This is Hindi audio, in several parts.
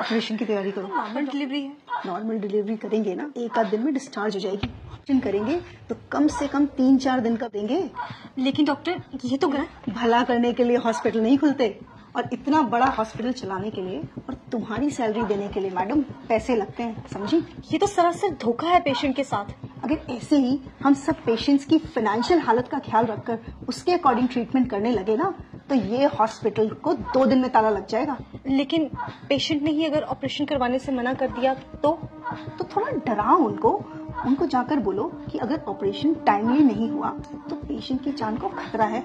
ऑपरेशन की तैयारी करो। नॉर्मल डिलीवरी है। नॉर्मल डिलीवरी करेंगे ना, एक आध दिन में डिस्चार्ज हो जाएगी। ऑपरेशन करेंगे तो कम से कम 3-4 दिन का देंगे। लेकिन डॉक्टर ये तो गलत। भला करने के लिए हॉस्पिटल नहीं खुलते, और इतना बड़ा हॉस्पिटल चलाने के लिए और तुम्हारी सैलरी देने के लिए मैडम पैसे लगते हैं, समझी? ये तो सरासर धोखा है पेशेंट के साथ। अगर ऐसे ही हम सब पेशेंट्स की फाइनेंशियल हालत का ख्याल रखकर उसके अकॉर्डिंग ट्रीटमेंट करने लगे ना, तो ये हॉस्पिटल को 2 दिन में ताला लग जाएगा। लेकिन पेशेंट ने ही अगर ऑपरेशन करवाने से मना कर दिया तो थोड़ा डराओ उनको जाकर बोलो कि अगर ऑपरेशन टाइमली नहीं हुआ तो पेशेंट की जान को खतरा है।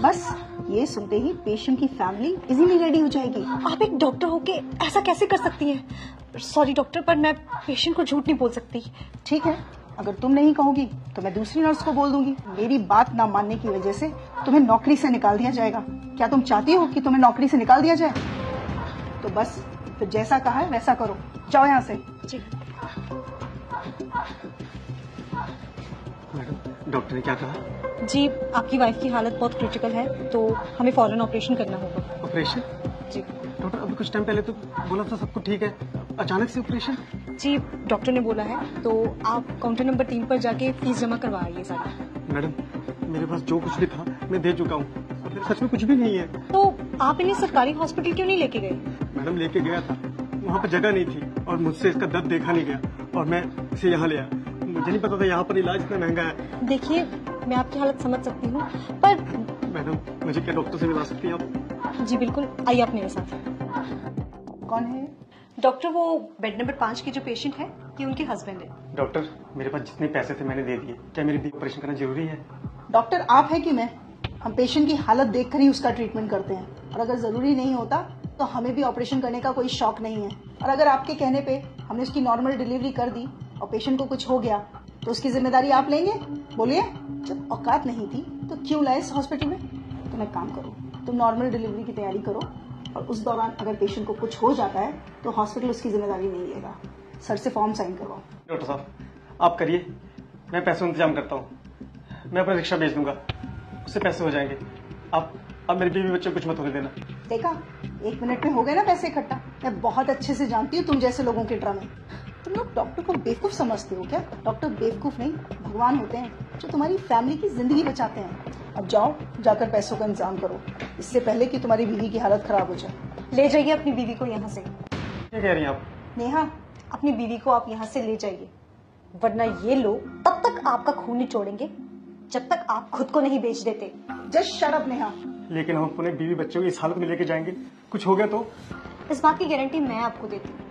बस ये सुनते ही पेशेंट की फैमिली इजीली रेडी हो जाएगी। आप एक डॉक्टर होके ऐसा कैसे कर सकती हैं? सॉरी डॉक्टर, पर मैं पेशेंट को झूठ नहीं बोल सकती। ठीक है, अगर तुम नहीं कहोगी तो मैं दूसरी नर्स को बोल दूंगी। मेरी बात ना मानने की वजह से तुम्हें नौकरी से निकाल दिया जाएगा। क्या तुम चाहती हो कि तुम्हें नौकरी से निकाल दिया जाए? तो बस फिर जैसा कहा है वैसा करो, जाओ यहाँ से। जी मैडम, डॉक्टर ने क्या कहा? जी, आपकी वाइफ की हालत बहुत क्रिटिकल है, तो हमें फौरन ऑपरेशन करना होगा। ऑपरेशन? जी डॉक्टर, अभी कुछ टाइम पहले तो बोला था सब कुछ ठीक है, अचानक से ऑपरेशन? जी डॉक्टर ने बोला है, तो आप काउंटर नंबर 3 पर जाके फीस जमा करवाइए सारी। मैडम, मेरे पास जो कुछ भी था मैं दे चुका हूँ, सच में कुछ भी नहीं है। तो आप इन्हें सरकारी हॉस्पिटल क्यों नहीं लेके गए? मैडम, लेके गया था, वहाँ पर जगह नहीं थी और मुझसे इसका दर्द देखा नहीं गया और मैं इसे यहाँ ले आया। मुझे नहीं पता था यहाँ पर इलाज इतना महंगा है। देखिए, मैं आपकी हालत समझ सकती हूँ, पर मैडम, मुझे क्या डॉक्टर से मिला सकती हैं आप? जी बिल्कुल, आइए आप मेरे साथ। कौन है? डॉक्टर, वो बेड नंबर 5 की जो पेशेंट है, ये उनके हस्बैंड है। डॉक्टर, मेरे पास जितने पैसे थे मैंने दे दिए, क्या मेरी भी ऑपरेशन करना जरूरी है? डॉक्टर आप है कि मैं? हम पेशेंट की हालत देखकर ही उसका ट्रीटमेंट करते हैं, और अगर जरूरी नहीं होता तो हमें भी ऑपरेशन करने का कोई शौक नहीं है। और अगर आपके कहने पे हमने उसकी नॉर्मल डिलीवरी कर दी और पेशेंट को कुछ हो गया तो उसकी जिम्मेदारी आप लेंगे? बोलिए, जब औकात नहीं थी तो क्यों लाए इस हॉस्पिटल में? तुम एक काम करो, तुम नॉर्मल डिलीवरी की तैयारी करो, और उस दौरान अगर पेशेंट को कुछ हो जाता है तो हॉस्पिटल उसकी जिम्मेदारी नहीं लेगा। सर से फॉर्म साइन करवाओ। डॉक्टर साहब, आप करिए, मैं पैसों का इंतजाम करता हूँ। मैं अपना रिक्शा भेज दूंगा, उससे पैसे हो जाएंगे। आप मेरे बीवी बच्चे कुछ मत होने देना। देखा, 1 मिनट में हो गए ना पैसे इकट्ठा। मैं बहुत अच्छे से जानती हूँ तुम जैसे लोगों के ड्रामे। तुम लोग डॉक्टर को बेवकूफ समझते हो क्या? डॉक्टर बेवकूफ नहीं, भगवान होते हैं जो तुम्हारी फैमिली की जिंदगी बचाते हैं। अब जाओ, जाकर पैसों का इंतजाम करो, इससे पहले कि तुम्हारी बीवी की हालत खराब हो जाए। ले जाइए अपनी बीवी को यहाँ से। क्या कह रही हैं आप? नेहा, अपनी बीवी को आप यहाँ से ले जाइए, वरना ये लोग तब तक आपका खून निचोड़ेंगे जब तक आप खुद को नहीं बेच देते। Just shut up Neha. लेकिन हम अपने बीवी बच्चों को इस हालत में लेके जाएंगे, कुछ हो गया तो? इस बात की गारंटी मैं आपको देती हूँ,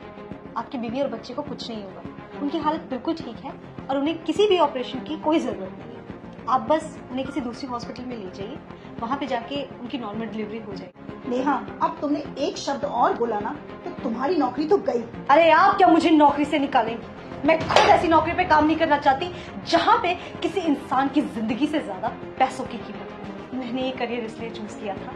आपकी बीवी और बच्चे को कुछ नहीं होगा। उनकी हालत बिल्कुल ठीक है और उन्हें किसी भी ऑपरेशन की कोई जरूरत नहीं है। आप बस उन्हें किसी दूसरी हॉस्पिटल में ले जाइए, वहाँ पे जाके उनकी नॉर्मल डिलीवरी हो जाएगी। नेहा, अब तुमने एक शब्द और बोला ना तो तुम्हारी नौकरी तो गई। अरे आप क्या मुझे नौकरी से निकालेंगी? मैं खुद ऐसी नौकरी पे काम नहीं करना चाहती जहाँ पे किसी इंसान की जिंदगी से ज्यादा पैसों की कीमत। मैंने ये करियर इसलिए चूज किया था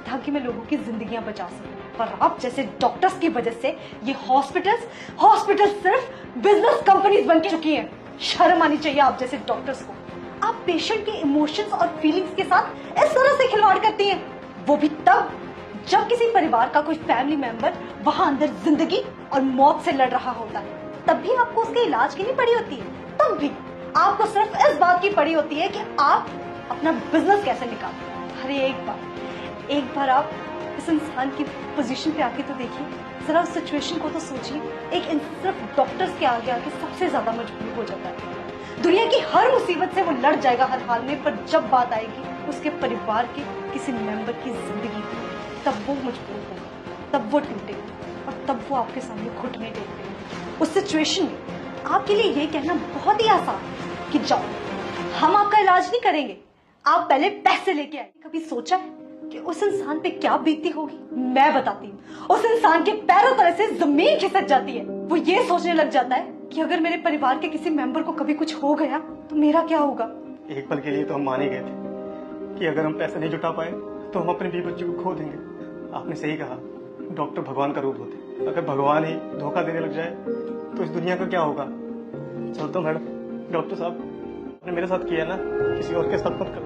ताकि मैं लोगों की जिंदगियां बचा सकूं, पर आप जैसे डॉक्टर्स की वजह से ये हॉस्पिटल सिर्फ बिजनेस कंपनीज बन चुकी हैं। शर्म आनी चाहिए आप जैसे डॉक्टर्स को। आप पेशेंट के इमोशंस और फीलिंग्स के साथ इस तरह से खिलवाड़ करती हैं, वो भी तब जब किसी परिवार का कोई फैमिली मेंबर वहां अंदर जिंदगी और मौत से लड़ रहा होता है। तब भी आपको उसके इलाज की नहीं पड़ी होती है, तब भी आपको सिर्फ इस बात की पड़ी होती है कि आप अपना बिजनेस कैसे निकालें। अरे एक बार आप इस इंसान की पोजीशन पे आके तो देखिए, जरा उस सिचुएशन को तो सोचिए। एक सिर्फ डॉक्टर्स के आगे आके सबसे ज्यादा मजबूर हो जाता है। दुनिया की हर मुसीबत से वो लड़ जाएगा हर हाल में, पर जब बात आएगी उसके परिवार के किसी मेंबर की जिंदगी की, तब वो मजबूर होगा, तब वो टूटेगा और तब वो आपके सामने घुटने टेकेगा। उस सिचुएशन में आपके लिए ये कहना बहुत ही आसान है कि जाओ, हम आपका इलाज नहीं करेंगे, आप पहले पैसे लेके आए। कभी सोचा है कि उस इंसान पे क्या बीतती होगी? मैं बताती हूँ, उस इंसान के पैरों तले से जमीन खिसक जाती है। वो ये सोचने लग जाता है कि अगर मेरे परिवार के किसी मेंबर को कभी कुछ हो गया तो मेरा क्या होगा। एक पल के लिए तो हम मान ही गए थे कि अगर हम पैसे नहीं जुटा पाए तो हम अपने बीवी बच्चों को खो देंगे। आपने सही कहा, डॉक्टर भगवान का रूप होते। अगर भगवान ही धोखा देने लग जाए तो इस दुनिया का क्या होगा। चलता हूँ मैडम। डॉक्टर साहब, आपने मेरे साथ किया ना, किसी और के साथ मत करो।